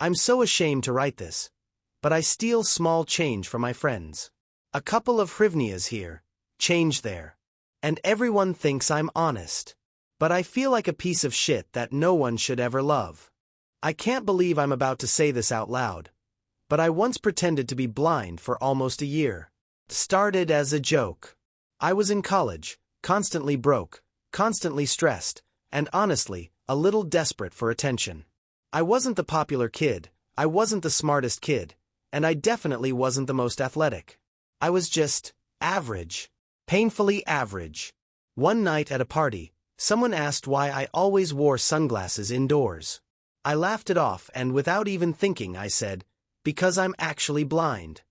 I'm so ashamed to write this, but I steal small change from my friends. A couple of hryvnias here, change there. And everyone thinks I'm honest. But I feel like a piece of shit that no one should ever love. I can't believe I'm about to say this out loud, but I once pretended to be blind for almost a year. Started as a joke. I was in college, constantly broke, constantly stressed, and honestly, a little desperate for attention. I wasn't the popular kid, I wasn't the smartest kid, and I definitely wasn't the most athletic. I was just average. Painfully average. One night at a party, someone asked why I always wore sunglasses indoors. I laughed it off and without even thinking I said, because I'm actually blind.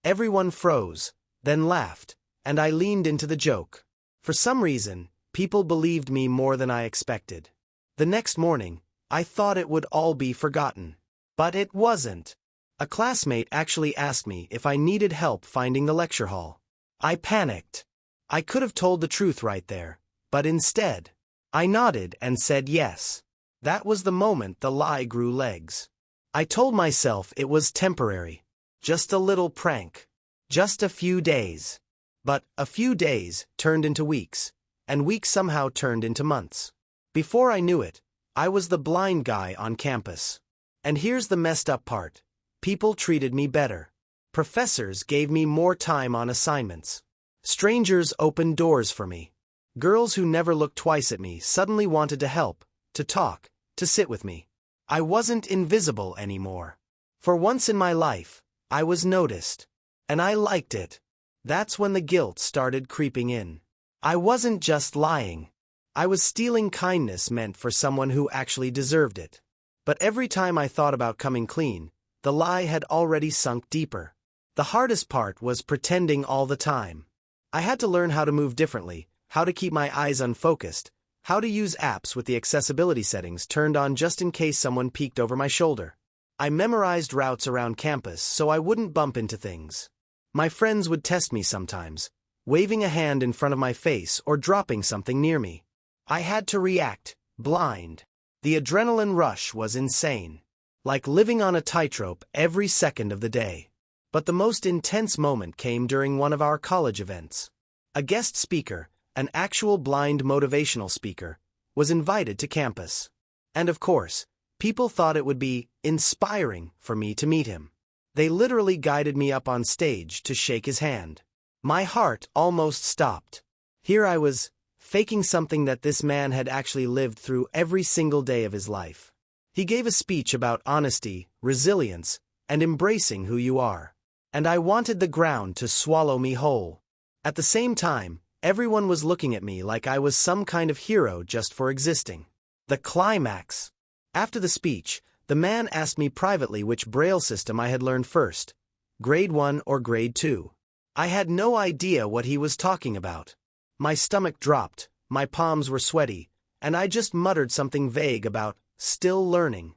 Everyone froze, then laughed, and I leaned into the joke. For some reason, people believed me more than I expected. The next morning, I thought it would all be forgotten. But it wasn't. A classmate actually asked me if I needed help finding the lecture hall. I panicked. I could have told the truth right there, but instead, I nodded and said yes. That was the moment the lie grew legs. I told myself it was temporary. Just a little prank. Just a few days. But a few days turned into weeks, and weeks somehow turned into months. Before I knew it, I was the blind guy on campus. And here's the messed up part. People treated me better. Professors gave me more time on assignments. Strangers opened doors for me. Girls who never looked twice at me suddenly wanted to help, to talk, to sit with me. I wasn't invisible anymore. For once in my life, I was noticed. And I liked it. That's when the guilt started creeping in. I wasn't just lying. I was stealing kindness meant for someone who actually deserved it. But every time I thought about coming clean, the lie had already sunk deeper. The hardest part was pretending all the time. I had to learn how to move differently, how to keep my eyes unfocused, how to use apps with the accessibility settings turned on just in case someone peeked over my shoulder. I memorized routes around campus so I wouldn't bump into things. My friends would test me sometimes, waving a hand in front of my face or dropping something near me. I had to react, blind. The adrenaline rush was insane. Like living on a tightrope every second of the day. But the most intense moment came during one of our college events. A guest speaker, an actual blind motivational speaker, was invited to campus. And of course, people thought it would be inspiring for me to meet him. They literally guided me up on stage to shake his hand. My heart almost stopped. Here I was, faking something that this man had actually lived through every single day of his life. He gave a speech about honesty, resilience, and embracing who you are. And I wanted the ground to swallow me whole. At the same time, everyone was looking at me like I was some kind of hero just for existing. The climax. After the speech, the man asked me privately which Braille system I had learned first, grade 1 or grade 2. I had no idea what he was talking about. My stomach dropped, my palms were sweaty, and I just muttered something vague about still learning.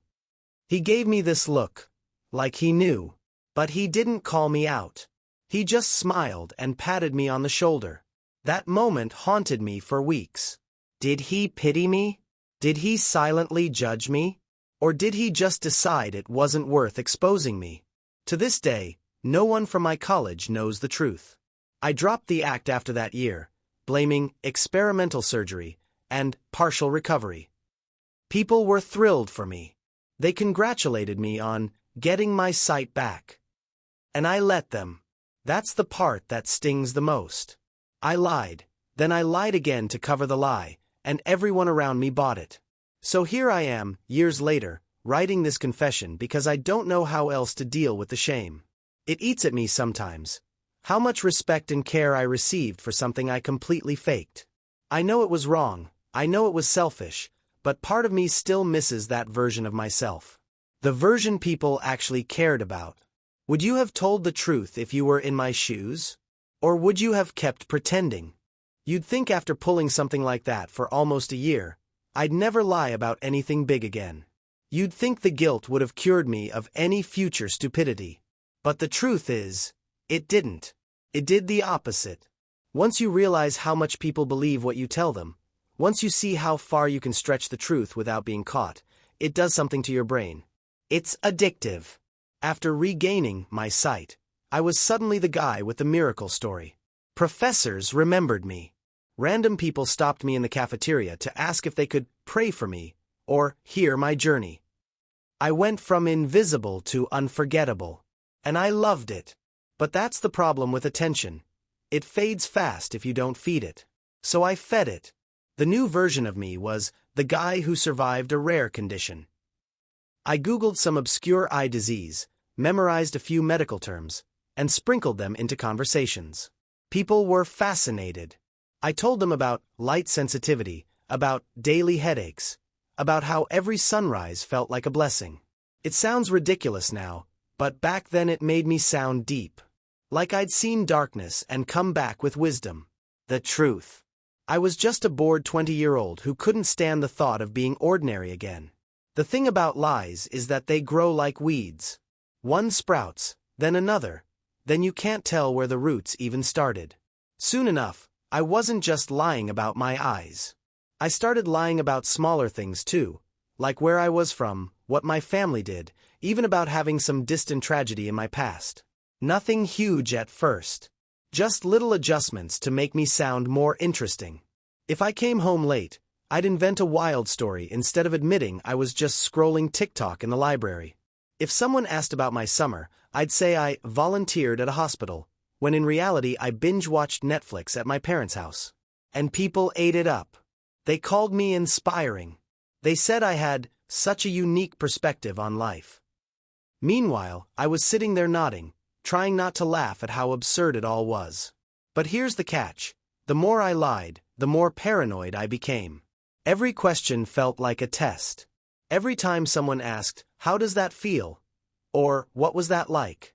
He gave me this look, like he knew. But he didn't call me out. He just smiled and patted me on the shoulder. That moment haunted me for weeks. Did he pity me? Did he silently judge me? Or did he just decide it wasn't worth exposing me? To this day, no one from my college knows the truth. I dropped the act after that year, blaming experimental surgery and partial recovery. People were thrilled for me. They congratulated me on getting my sight back. And I let them. That's the part that stings the most. I lied, then I lied again to cover the lie, and everyone around me bought it. So here I am, years later, writing this confession because I don't know how else to deal with the shame. It eats at me sometimes. How much respect and care I received for something I completely faked. I know it was wrong, I know it was selfish, but part of me still misses that version of myself. The version people actually cared about. Would you have told the truth if you were in my shoes? Or would you have kept pretending? You'd think after pulling something like that for almost a year, I'd never lie about anything big again. You'd think the guilt would have cured me of any future stupidity. But the truth is, it didn't. It did the opposite. Once you realize how much people believe what you tell them, once you see how far you can stretch the truth without being caught, it does something to your brain. It's addictive. After regaining my sight, I was suddenly the guy with the miracle story. Professors remembered me. Random people stopped me in the cafeteria to ask if they could pray for me or hear my journey. I went from invisible to unforgettable, and I loved it. But that's the problem with attention. It fades fast if you don't feed it. So I fed it. The new version of me was the guy who survived a rare condition. I Googled some obscure eye disease, memorized a few medical terms, and sprinkled them into conversations. People were fascinated. I told them about light sensitivity, about daily headaches, about how every sunrise felt like a blessing. It sounds ridiculous now, but back then it made me sound deep. Like I'd seen darkness and come back with wisdom. The truth. I was just a bored 20-year-old who couldn't stand the thought of being ordinary again. The thing about lies is that they grow like weeds. One sprouts, then another, then you can't tell where the roots even started. Soon enough, I wasn't just lying about my eyes. I started lying about smaller things too, like where I was from, what my family did, even about having some distant tragedy in my past. Nothing huge at first. Just little adjustments to make me sound more interesting. If I came home late, I'd invent a wild story instead of admitting I was just scrolling TikTok in the library. If someone asked about my summer, I'd say I volunteered at a hospital, when in reality I binge-watched Netflix at my parents' house. And people ate it up. They called me inspiring. They said I had such a unique perspective on life. Meanwhile, I was sitting there nodding, trying not to laugh at how absurd it all was. But here's the catch. The more I lied, the more paranoid I became. Every question felt like a test. Every time someone asked, "How does that feel?" or "What was that like?"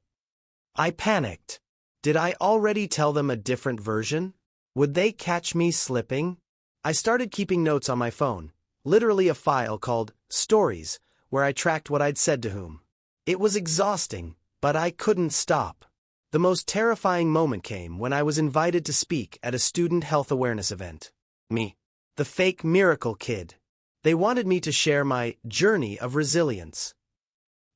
I panicked. Did I already tell them a different version? Would they catch me slipping? I started keeping notes on my phone, literally a file called Stories, where I tracked what I'd said to whom. It was exhausting, but I couldn't stop. The most terrifying moment came when I was invited to speak at a student health awareness event. Me, the fake miracle kid. They wanted me to share my journey of resilience.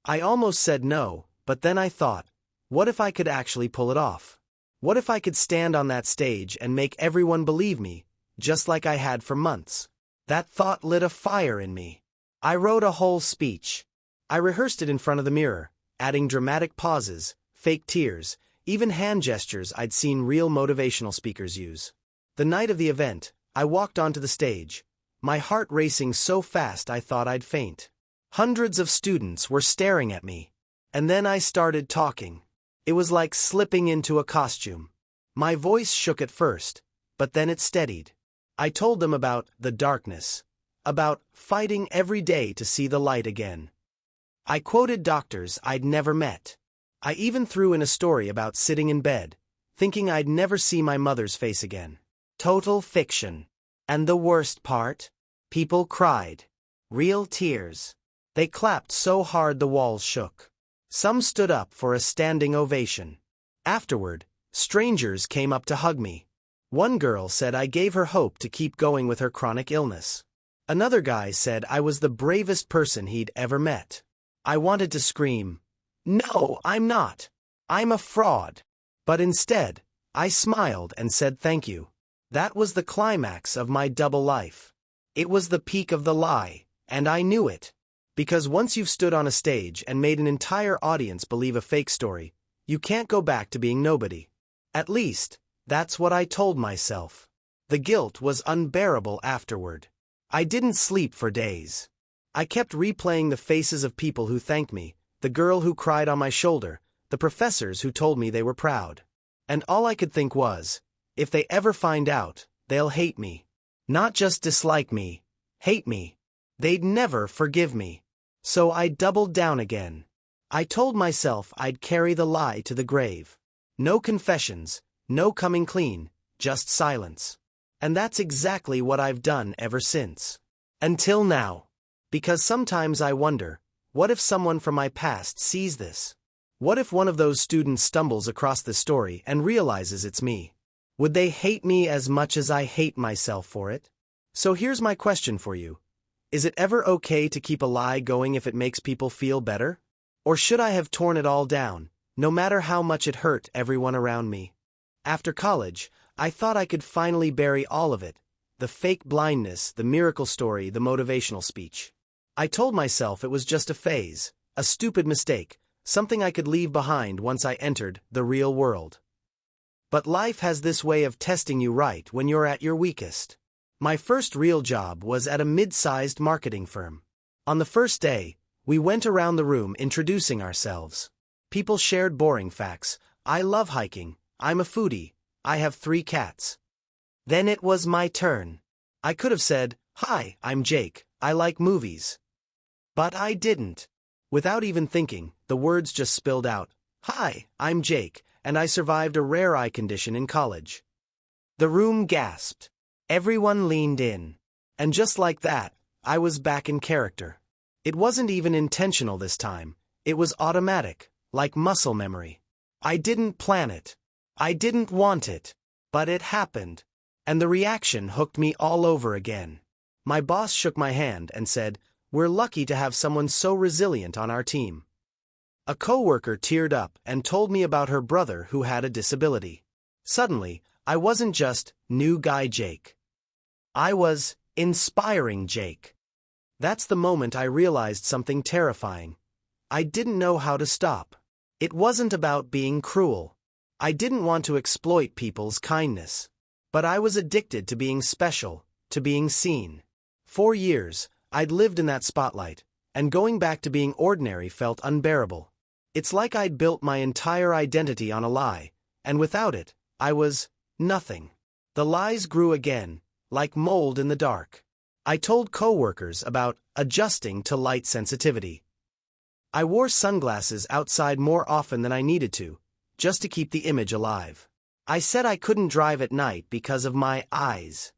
I almost said no, but then I thought, what if I could actually pull it off? What if I could stand on that stage and make everyone believe me, just like I had for months? That thought lit a fire in me. I wrote a whole speech. I rehearsed it in front of the mirror, adding dramatic pauses, fake tears, even hand gestures I'd seen real motivational speakers use. The night of the event, I walked onto the stage, my heart racing so fast I thought I'd faint. Hundreds of students were staring at me. And then I started talking. It was like slipping into a costume. My voice shook at first, but then it steadied. I told them about the darkness, about fighting every day to see the light again. I quoted doctors I'd never met. I even threw in a story about sitting in bed, thinking I'd never see my mother's face again. Total fiction. And the worst part? People cried. Real tears. They clapped so hard the walls shook. Some stood up for a standing ovation. Afterward, strangers came up to hug me. One girl said I gave her hope to keep going with her chronic illness. Another guy said I was the bravest person he'd ever met. I wanted to scream, "No, I'm not. I'm a fraud." But instead, I smiled and said thank you. That was the climax of my double life. It was the peak of the lie, and I knew it. Because once you've stood on a stage and made an entire audience believe a fake story, you can't go back to being nobody. At least, that's what I told myself. The guilt was unbearable afterward. I didn't sleep for days. I kept replaying the faces of people who thanked me, the girl who cried on my shoulder, the professors who told me they were proud. And all I could think was, if they ever find out, they'll hate me. Not just dislike me, hate me. They'd never forgive me. So I doubled down again. I told myself I'd carry the lie to the grave. No confessions, no coming clean, just silence. And that's exactly what I've done ever since. Until now. Because sometimes I wonder, what if someone from my past sees this? What if one of those students stumbles across this story and realizes it's me? Would they hate me as much as I hate myself for it? So here's my question for you. Is it ever okay to keep a lie going if it makes people feel better? Or should I have torn it all down, no matter how much it hurt everyone around me? After college, I thought I could finally bury all of it. The fake blindness, the miracle story, the motivational speech. I told myself it was just a phase, a stupid mistake, something I could leave behind once I entered the real world. But life has this way of testing you right when you're at your weakest. My first real job was at a mid-sized marketing firm. On the first day, we went around the room introducing ourselves. People shared boring facts. I love hiking, I'm a foodie, I have 3 cats. Then it was my turn. I could have said, "Hi, I'm Jake, I like movies." But I didn't. Without even thinking, the words just spilled out. "Hi, I'm Jake, and I survived a rare eye condition in college." The room gasped. Everyone leaned in. And just like that, I was back in character. It wasn't even intentional this time. It was automatic, like muscle memory. I didn't plan it. I didn't want it. But it happened. And the reaction hooked me all over again. My boss shook my hand and said, "We're lucky to have someone so resilient on our team." A coworker teared up and told me about her brother who had a disability. Suddenly, I wasn't just new guy Jake. I was inspiring Jake. That's the moment I realized something terrifying. I didn't know how to stop. It wasn't about being cruel. I didn't want to exploit people's kindness. But I was addicted to being special, to being seen. 4 years, I'd lived in that spotlight, and going back to being ordinary felt unbearable. It's like I'd built my entire identity on a lie, and without it, I was nothing. The lies grew again, like mold in the dark. I told coworkers about adjusting to light sensitivity. I wore sunglasses outside more often than I needed to, just to keep the image alive. I said I couldn't drive at night because of my eyes.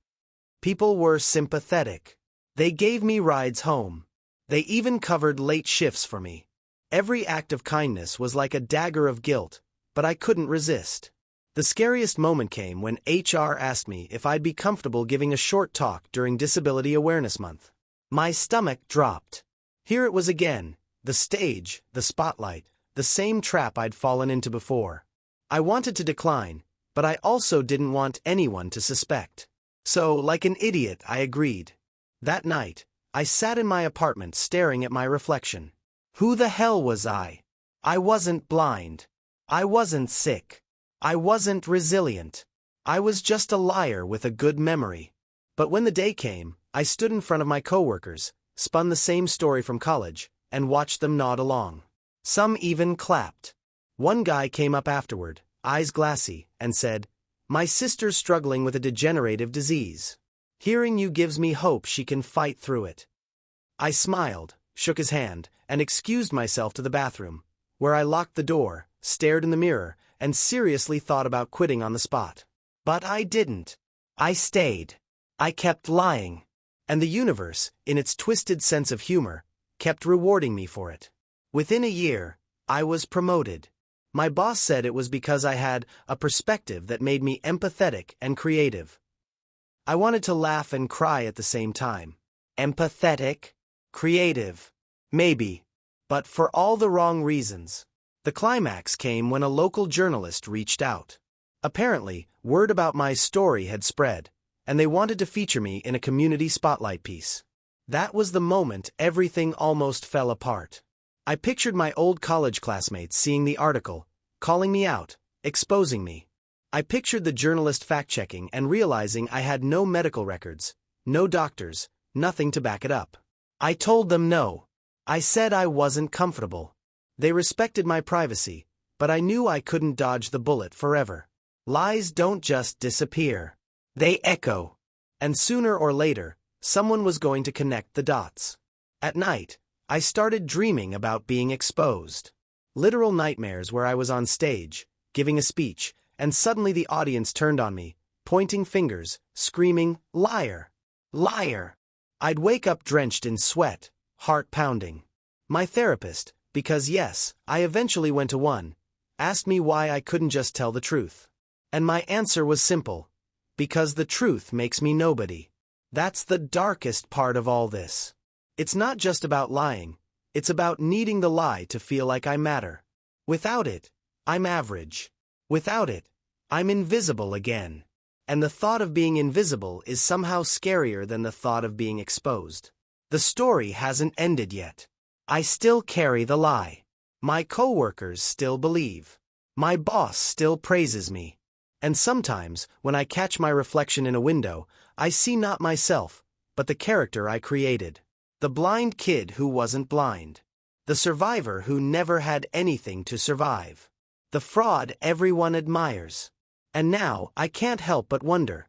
People were sympathetic. They gave me rides home. They even covered late shifts for me. Every act of kindness was like a dagger of guilt, but I couldn't resist. The scariest moment came when HR asked me if I'd be comfortable giving a short talk during Disability Awareness Month. My stomach dropped. Here it was again, the stage, the spotlight, the same trap I'd fallen into before. I wanted to decline, but I also didn't want anyone to suspect. So, like an idiot, I agreed. That night, I sat in my apartment staring at my reflection. Who the hell was I? I wasn't blind. I wasn't sick. I wasn't resilient. I was just a liar with a good memory. But when the day came, I stood in front of my coworkers, spun the same story from college, and watched them nod along. Some even clapped. One guy came up afterward, eyes glassy, and said, "My sister's struggling with a degenerative disease. Hearing you gives me hope she can fight through it." I smiled, shook his hand, and excused myself to the bathroom, where I locked the door, stared in the mirror, and seriously thought about quitting on the spot. But I didn't. I stayed. I kept lying. And the universe, in its twisted sense of humor, kept rewarding me for it. Within a year, I was promoted. My boss said it was because I had a perspective that made me empathetic and creative. I wanted to laugh and cry at the same time. Empathetic? Creative? Maybe. But for all the wrong reasons. The climax came when a local journalist reached out. Apparently, word about my story had spread, and they wanted to feature me in a community spotlight piece. That was the moment everything almost fell apart. I pictured my old college classmates seeing the article, calling me out, exposing me. I pictured the journalist fact-checking and realizing I had no medical records, no doctors, nothing to back it up. I told them no. I said I wasn't comfortable. They respected my privacy, but I knew I couldn't dodge the bullet forever. Lies don't just disappear. They echo. And sooner or later, someone was going to connect the dots. At night, I started dreaming about being exposed. Literal nightmares where I was on stage, giving a speech, and suddenly the audience turned on me, pointing fingers, screaming, "Liar! Liar!" I'd wake up drenched in sweat, heart pounding. My therapist, because yes, I eventually went to one, asked me why I couldn't just tell the truth. And my answer was simple. Because the truth makes me nobody. That's the darkest part of all this. It's not just about lying, it's about needing the lie to feel like I matter. Without it, I'm average. Without it, I'm invisible again. And the thought of being invisible is somehow scarier than the thought of being exposed. The story hasn't ended yet. I still carry the lie. My coworkers still believe. My boss still praises me. And sometimes, when I catch my reflection in a window, I see not myself, but the character I created. The blind kid who wasn't blind. The survivor who never had anything to survive. The fraud everyone admires. And now, I can't help but wonder.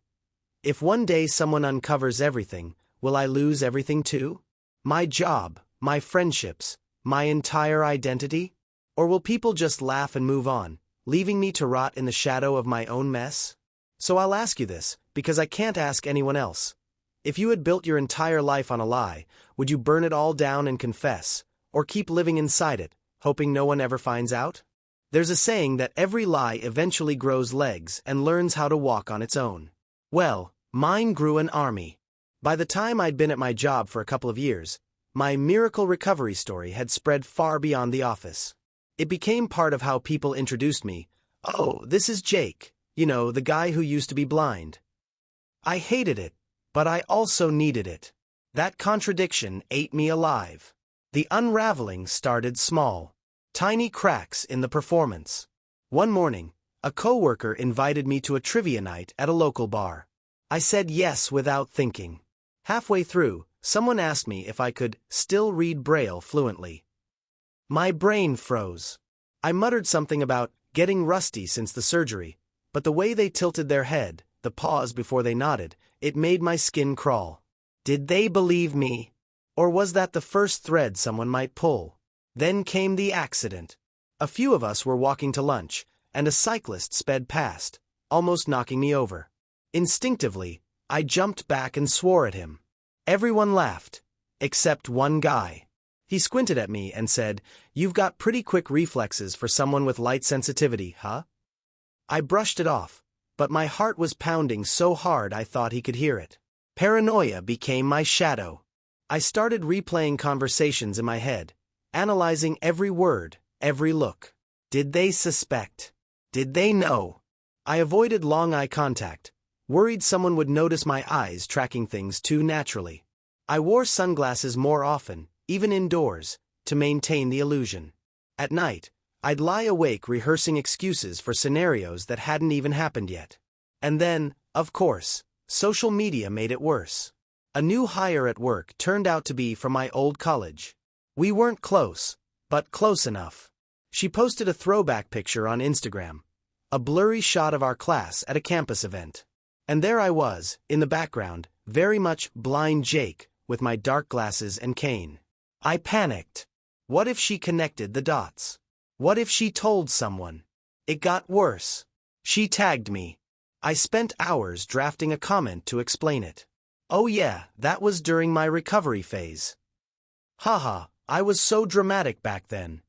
If one day someone uncovers everything, will I lose everything too? My job, my friendships, my entire identity? Or will people just laugh and move on, leaving me to rot in the shadow of my own mess? So I'll ask you this, because I can't ask anyone else. If you had built your entire life on a lie, would you burn it all down and confess, or keep living inside it, hoping no one ever finds out? There's a saying that every lie eventually grows legs and learns how to walk on its own. Well, mine grew an army. By the time I'd been at my job for a couple of years, my miracle recovery story had spread far beyond the office. It became part of how people introduced me. Oh, this is Jake, the guy who used to be blind. I hated it, but I also needed it. That contradiction ate me alive. The unraveling started small. Tiny cracks in the performance. One morning, a coworker invited me to a trivia night at a local bar. I said yes without thinking. Halfway through, someone asked me if I could still read Braille fluently. My brain froze. I muttered something about getting rusty since the surgery, but the way they tilted their head, the pause before they nodded, it made my skin crawl. Did they believe me? Or was that the first thread someone might pull? Then came the accident. A few of us were walking to lunch, and a cyclist sped past, almost knocking me over. Instinctively, I jumped back and swore at him. Everyone laughed, except one guy. He squinted at me and said, "You've got pretty quick reflexes for someone with light sensitivity, huh?" I brushed it off, but my heart was pounding so hard I thought he could hear it. Paranoia became my shadow. I started replaying conversations in my head, analyzing every word, every look. Did they suspect? Did they know? I avoided long eye contact, worried someone would notice my eyes tracking things too naturally. I wore sunglasses more often, even indoors, to maintain the illusion. At night, I'd lie awake rehearsing excuses for scenarios that hadn't even happened yet. And then, of course, social media made it worse. A new hire at work turned out to be from my old college. We weren't close, but close enough. She posted a throwback picture on Instagram, a blurry shot of our class at a campus event. And there I was, in the background, very much blind Jake, with my dark glasses and cane. I panicked. What if she connected the dots? What if she told someone? It got worse. She tagged me. I spent hours drafting a comment to explain it. Oh yeah, that was during my recovery phase. Haha, I was so dramatic back then.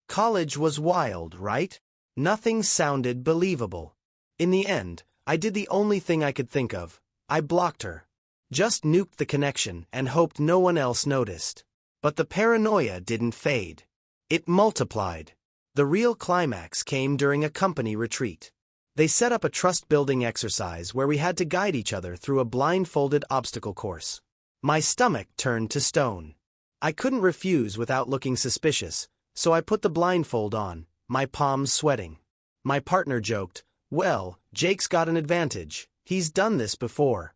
College was wild, right? Nothing sounded believable. In the end, I did the only thing I could think of. I blocked her. Just nuked the connection and hoped no one else noticed. But the paranoia didn't fade. It multiplied. The real climax came during a company retreat. They set up a trust-building exercise where we had to guide each other through a blindfolded obstacle course. My stomach turned to stone. I couldn't refuse without looking suspicious, so I put the blindfold on, my palms sweating. My partner joked, "Well, Jake's got an advantage. He's done this before."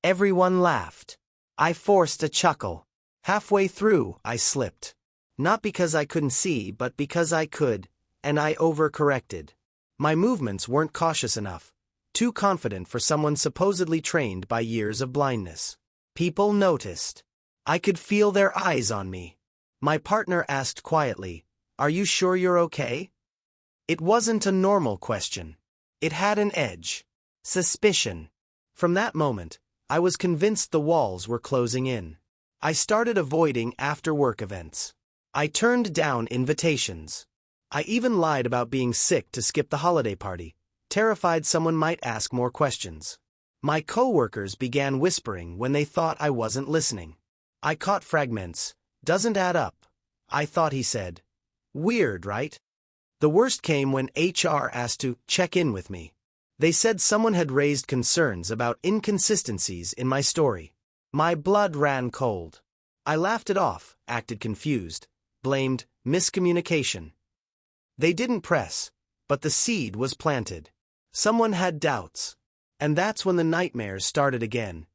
Everyone laughed. I forced a chuckle. Halfway through, I slipped. Not because I couldn't see, but because I could, and I overcorrected. My movements weren't cautious enough, too confident for someone supposedly trained by years of blindness. People noticed. I could feel their eyes on me. My partner asked quietly, "Are you sure you're okay?" It wasn't a normal question. It had an edge. Suspicion. From that moment, I was convinced the walls were closing in. I started avoiding after-work events. I turned down invitations. I even lied about being sick to skip the holiday party, terrified someone might ask more questions. My coworkers began whispering when they thought I wasn't listening. I caught fragments. Doesn't add up. I thought he said. Weird, right? The worst came when HR asked to check in with me. They said someone had raised concerns about inconsistencies in my story. My blood ran cold. I laughed it off, acted confused, blamed miscommunication. They didn't press, but the seed was planted. Someone had doubts. And that's when the nightmares started again.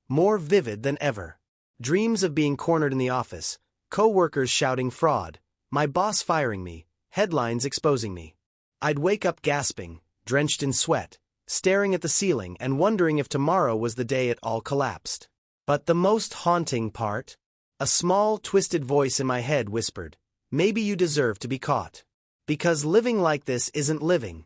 More vivid than ever. Dreams of being cornered in the office, co-workers shouting fraud, my boss firing me, headlines exposing me. I'd wake up gasping, drenched in sweat, staring at the ceiling and wondering if tomorrow was the day it all collapsed. But the most haunting part? A small, twisted voice in my head whispered, maybe you deserve to be caught. Because living like this isn't living.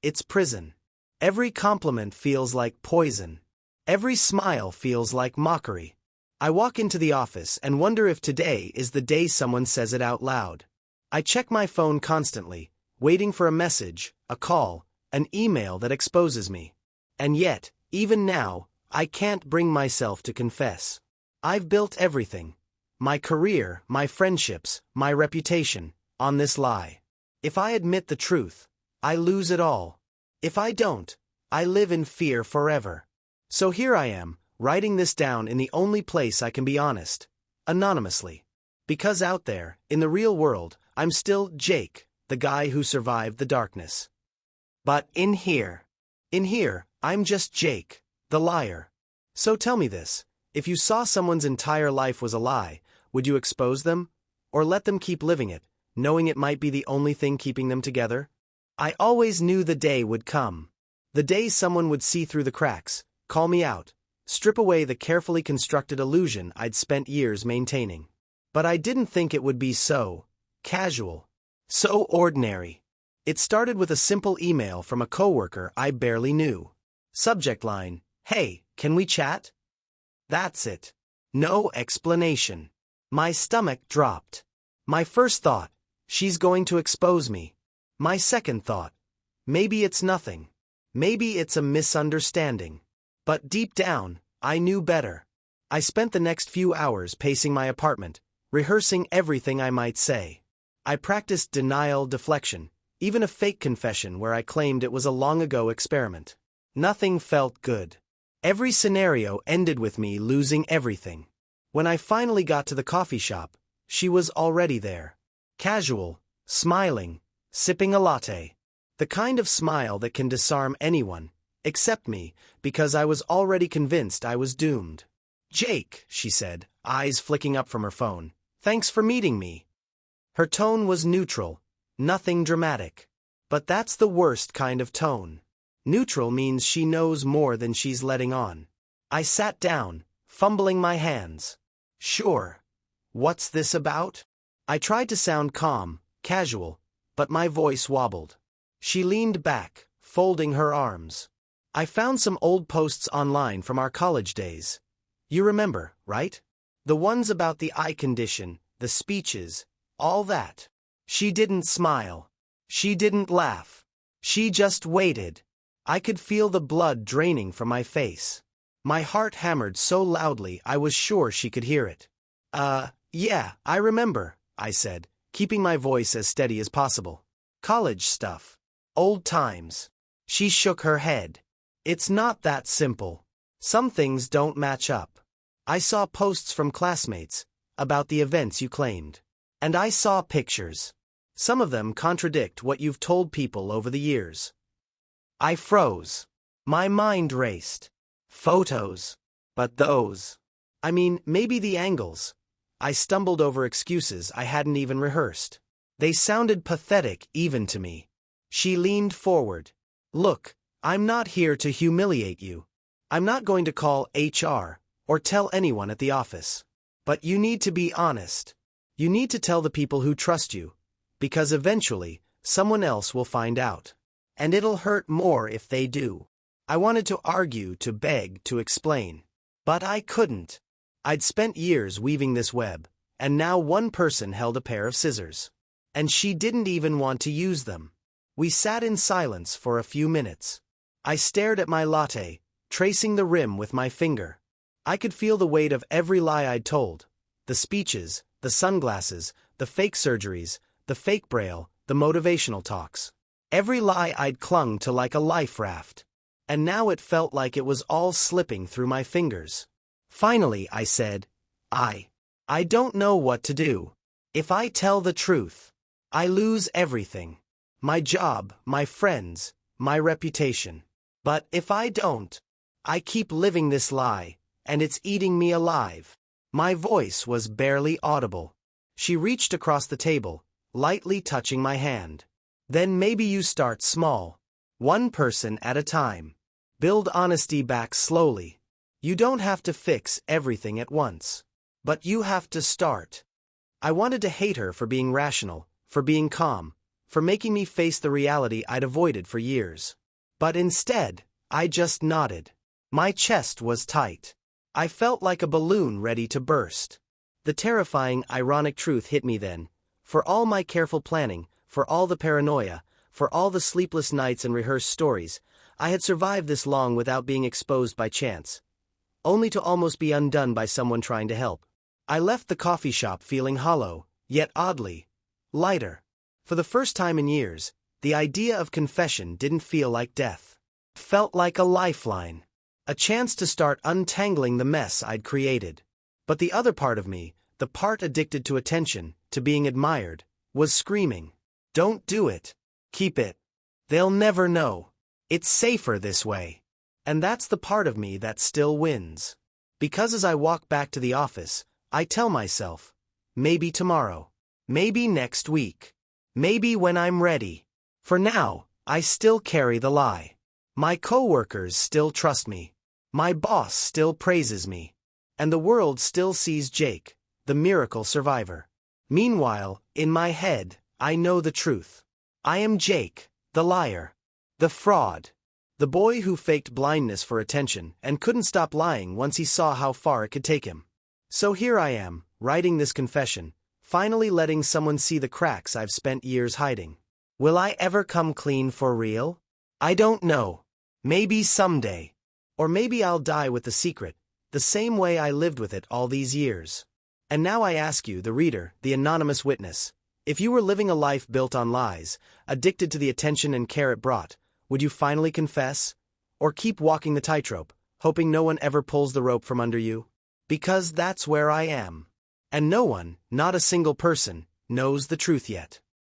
It's prison. Every compliment feels like poison. Every smile feels like mockery. I walk into the office and wonder if today is the day someone says it out loud. I check my phone constantly, waiting for a message, a call, an email that exposes me. And yet, even now, I can't bring myself to confess. I've built everything. My career, my friendships, my reputation, on this lie. If I admit the truth, I lose it all. If I don't, I live in fear forever. So here I am, writing this down in the only place I can be honest, anonymously. Because out there, in the real world, I'm still Jake, the guy who survived the darkness. But in here, I'm just Jake, the liar. So tell me this, if you saw someone's entire life was a lie, would you expose them? Or let them keep living it, knowing it might be the only thing keeping them together? I always knew the day would come. The day someone would see through the cracks, call me out, strip away the carefully constructed illusion I'd spent years maintaining. But I didn't think it would be so casual, so ordinary. It started with a simple email from a coworker I barely knew. Subject line, hey, can we chat? That's it. No explanation. My stomach dropped. My first thought, she's going to expose me. My second thought, maybe it's nothing. Maybe it's a misunderstanding. But deep down, I knew better. I spent the next few hours pacing my apartment, rehearsing everything I might say. I practiced denial deflection, even a fake confession where I claimed it was a long-ago experiment. Nothing felt good. Every scenario ended with me losing everything. When I finally got to the coffee shop, she was already there. Casual, smiling, sipping a latte. The kind of smile that can disarm anyone, except me, because I was already convinced I was doomed. Jake, she said, eyes flicking up from her phone. Thanks for meeting me. Her tone was neutral, nothing dramatic. But that's the worst kind of tone. Neutral means she knows more than she's letting on. I sat down, fumbling my hands. Sure. What's this about? I tried to sound calm, casual, but my voice wobbled. She leaned back, folding her arms. I found some old posts online from our college days. You remember, right? The ones about the eye condition, the speeches, all that. She didn't smile. She didn't laugh. She just waited. I could feel the blood draining from my face. My heart hammered so loudly I was sure she could hear it. Yeah, I remember, I said, keeping my voice as steady as possible. College stuff. Old times. She shook her head. It's not that simple. Some things don't match up. I saw posts from classmates about the events you claimed. And I saw pictures. Some of them contradict what you've told people over the years. I froze. My mind raced. Photos. But those. I mean, maybe the angles. I stumbled over excuses I hadn't even rehearsed. They sounded pathetic even to me. She leaned forward. Look, I'm not here to humiliate you. I'm not going to call HR or tell anyone at the office. But you need to be honest. You need to tell the people who trust you, because eventually, someone else will find out. And it'll hurt more if they do. I wanted to argue, to beg, to explain. But I couldn't. I'd spent years weaving this web, and now one person held a pair of scissors. And she didn't even want to use them. We sat in silence for a few minutes. I stared at my latte, tracing the rim with my finger. I could feel the weight of every lie I'd told, the speeches, the sunglasses, the fake surgeries, the fake braille, the motivational talks. Every lie I'd clung to like a life raft. And now it felt like it was all slipping through my fingers. Finally, I said, I don't know what to do. If I tell the truth, I lose everything. My job, my friends, my reputation. But if I don't, I keep living this lie, and it's eating me alive. My voice was barely audible. She reached across the table, lightly touching my hand. Then maybe you start small. One person at a time. Build honesty back slowly. You don't have to fix everything at once. But you have to start. I wanted to hate her for being rational, for being calm, for making me face the reality I'd avoided for years. But instead, I just nodded. My chest was tight. I felt like a balloon ready to burst. The terrifying, ironic truth hit me then. For all my careful planning, for all the paranoia, for all the sleepless nights and rehearsed stories, I had survived this long without being exposed by chance. Only to almost be undone by someone trying to help. I left the coffee shop feeling hollow, yet oddly lighter. For the first time in years, the idea of confession didn't feel like death. It felt like a lifeline. A chance to start untangling the mess I'd created. But the other part of me, the part addicted to attention, to being admired, was screaming. Don't do it. Keep it. They'll never know. It's safer this way. And that's the part of me that still wins. Because as I walk back to the office, I tell myself, maybe tomorrow, maybe next week, maybe when I'm ready. For now, I still carry the lie. My coworkers still trust me. My boss still praises me. And the world still sees Jake, the miracle survivor. Meanwhile, in my head, I know the truth. I am Jake, the liar, the fraud, the boy who faked blindness for attention and couldn't stop lying once he saw how far it could take him. So here I am, writing this confession, finally letting someone see the cracks I've spent years hiding. Will I ever come clean for real? I don't know. Maybe someday. Or maybe I'll die with the secret, the same way I lived with it all these years. And now I ask you, the reader, the anonymous witness, if you were living a life built on lies, addicted to the attention and care it brought, would you finally confess? Or keep walking the tightrope, hoping no one ever pulls the rope from under you? Because that's where I am. And no one, not a single person, knows the truth yet.